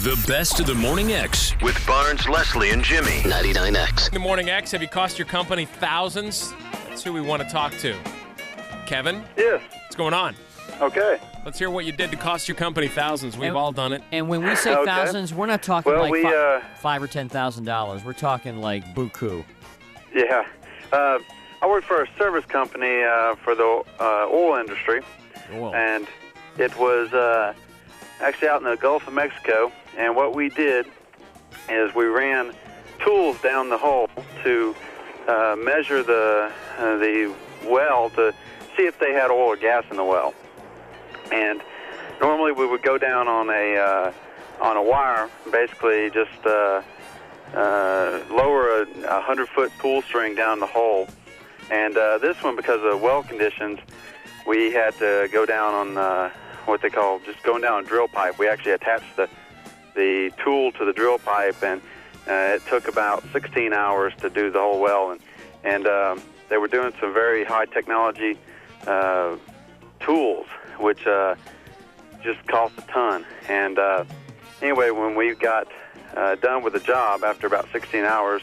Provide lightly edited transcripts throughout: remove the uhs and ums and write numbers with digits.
The best of the Morning X with Barnes, Leslie, and Jimmy. 99X. Good morning, X. Have you cost your company thousands? That's who we want to talk to. Kevin? Yes. What's going on? Okay. Let's hear what you did to cost your company thousands. We've all done it. And when we say Okay. thousands, we're not talking Well, like we, $5,000 or $10,000. We're talking like buku. Yeah. I work for a service company for the oil industry, Oil. and it was actually out in the Gulf of Mexico. And what we did is we ran tools down the hole to measure the well to see if they had oil or gas in the well. And normally we would go down on a wire, basically just lower a 100-foot pull string down the hole. And this one, because of well conditions, we had to go down on what they call just going down a drill pipe. We actually attached the tool to the drill pipe, and it took about 16 hours to do the whole well. And they were doing some very high technology tools, which just cost a ton. And anyway, when we got done with the job after about 16 hours,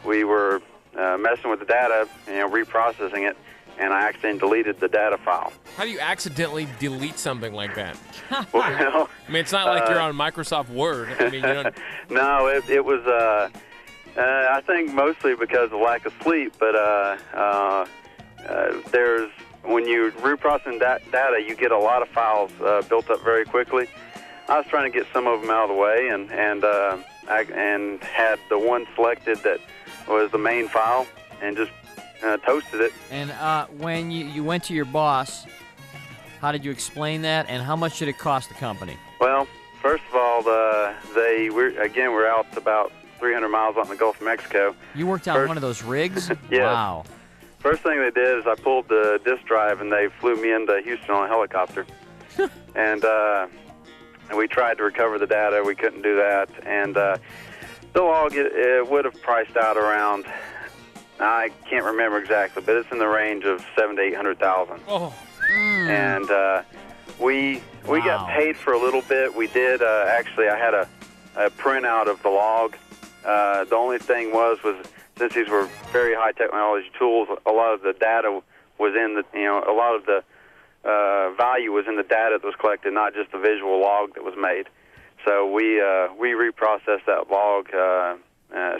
we were messing with the data, reprocessing it, and I accidentally deleted the data file. How do you accidentally delete something like that? Well, I mean, it's not like you're on Microsoft Word. I mean, you don't... No, it was, I think mostly because of lack of sleep, but when you reprocessing data, you get a lot of files built up very quickly. I was trying to get some of them out of the way, and had the one selected that was the main file, and just toasted it. And when you went to your boss, how did you explain that, and how much did it cost the company? Well, first of all, we're out about 300 miles out in the Gulf of Mexico. You worked on one of those rigs? Yes. Wow. First thing they did is I pulled the disk drive, and they flew me into Houston on a helicopter. And we tried to recover the data. We couldn't do that. And it would have priced out around, I can't remember exactly, but it's in the range of $700,000 to $800,000. Oh. And we got paid for a little bit. We did actually. I had a printout of the log. The only thing was since these were very high technology tools, a lot of the data was in a lot of the value was in the data that was collected, not just the visual log that was made. So we reprocessed that log,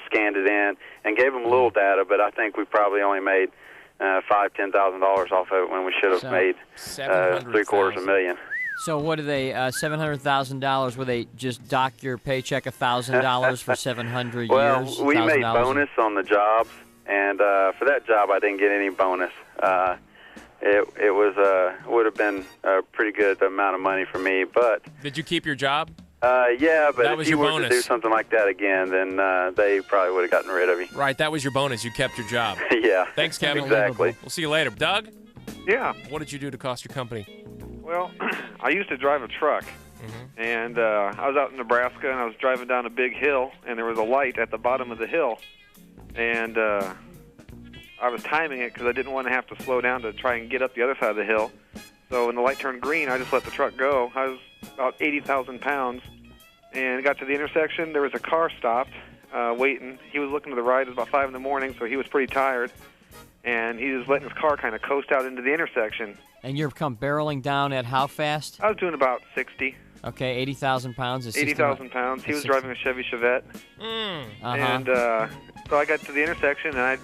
scanned it in, and gave them a little data, but I think we probably only made $5,000-$10,000 off of it when we should have made $750,000. So what do they, $700,000, will they just dock your paycheck $1,000 for 700 years? Well, we made bonus on the jobs, and for that job I didn't get any bonus. It would have been a pretty good amount of money for me, but... Did you keep your job? Yeah, but that was if you your were bonus. to do something like that again, then they probably would have gotten rid of you. Right, that was your bonus. You kept your job. Yeah. Thanks, Kevin. Exactly. We'll see you later. Doug? Yeah. What did you do to cost your company? Well, I used to drive a truck, and I was out in Nebraska, and I was driving down a big hill, and there was a light at the bottom of the hill, and I was timing it because I didn't want to have to slow down to try and get up the other side of the hill. So when the light turned green, I just let the truck go. I was about 80,000 pounds, and got to the intersection. There was a car stopped, waiting. He was looking to the right. It was about 5 in the morning, so he was pretty tired, and he was letting his car kind of coast out into the intersection. And you're come barreling down at how fast? I was doing about 60. Okay, 80,000 pounds is 80,000 pounds. He was driving a Chevy Chevette. And so I got to the intersection, and I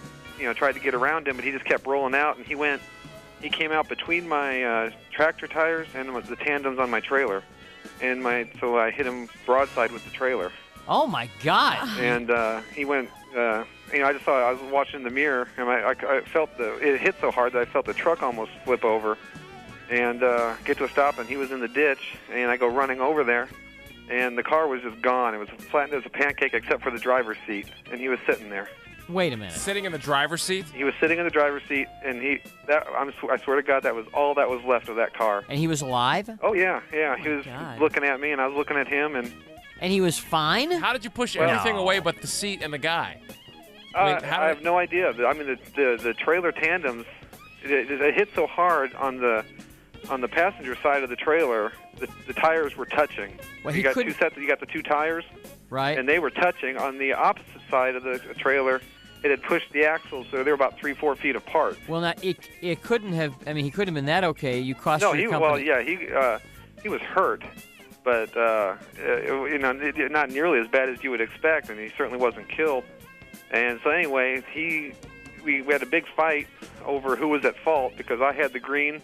tried to get around him, but he just kept rolling out, and he came out between my tractor tires and the tandems on my trailer. So I hit him broadside with the trailer. Oh, my God. And he went, I just saw, I was watching in the mirror, and I felt it hit so hard that I felt the truck almost flip over and get to a stop, and he was in the ditch, and I go running over there, and the car was just gone. It was flattened as a pancake except for the driver's seat, and he was sitting there. Wait a minute. Sitting in the driver's seat? He was sitting in the driver's seat, and I swear to God, that was all that was left of that car. And he was alive? Oh, yeah. He was God. looking at me, and I was looking at him, and he was fine? How did you push everything away but the seat and the guy? I have no idea. I mean, the trailer tandems, it hit so hard on the on the passenger side of the trailer, the tires were touching. Well, you got two sets. You got the two tires, right? And they were touching. On the opposite side of the trailer, it had pushed the axles, so they were about 3-4 feet apart. Well, now it couldn't have. I mean, he couldn't have been that okay. You cost your company. Well, yeah, he was hurt, but not nearly as bad as you would expect, and he certainly wasn't killed. And so anyway, we had a big fight over who was at fault because I had the green,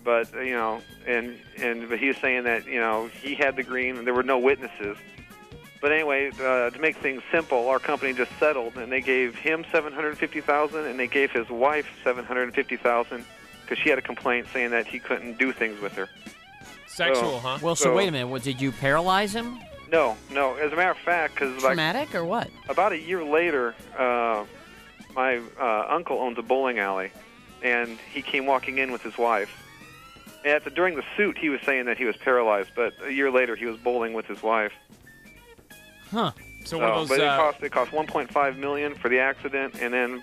but but he was saying that he had the green and there were no witnesses. But anyway, to make things simple, our company just settled, and they gave him $750,000, and they gave his wife $750,000 because she had a complaint saying that he couldn't do things with her. Sexual, huh? Well, so wait a minute. Did you paralyze him? No. As a matter of fact, because traumatic or what? About a year later, my uncle owns a bowling alley, and he came walking in with his wife. And during the suit, he was saying that he was paralyzed, but a year later, he was bowling with his wife. Huh. So one of those, but it cost $1.5 million for the accident, and then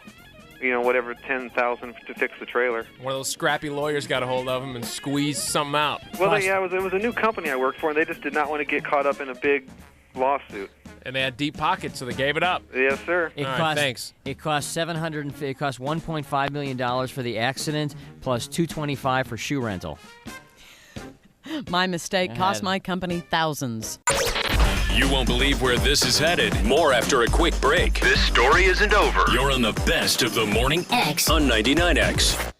whatever, $10,000 to fix the trailer. One of those scrappy lawyers got a hold of him and squeezed something out. Well, it was a new company I worked for, and they just did not want to get caught up in a big lawsuit. And they had deep pockets, so they gave it up. Yes, sir. Thanks. It cost $1.5 million for the accident, plus $225 for shoe rental. My mistake cost my company thousands. You won't believe where this is headed. More after a quick break. This story isn't over. You're on the best of the Morning X on 99X.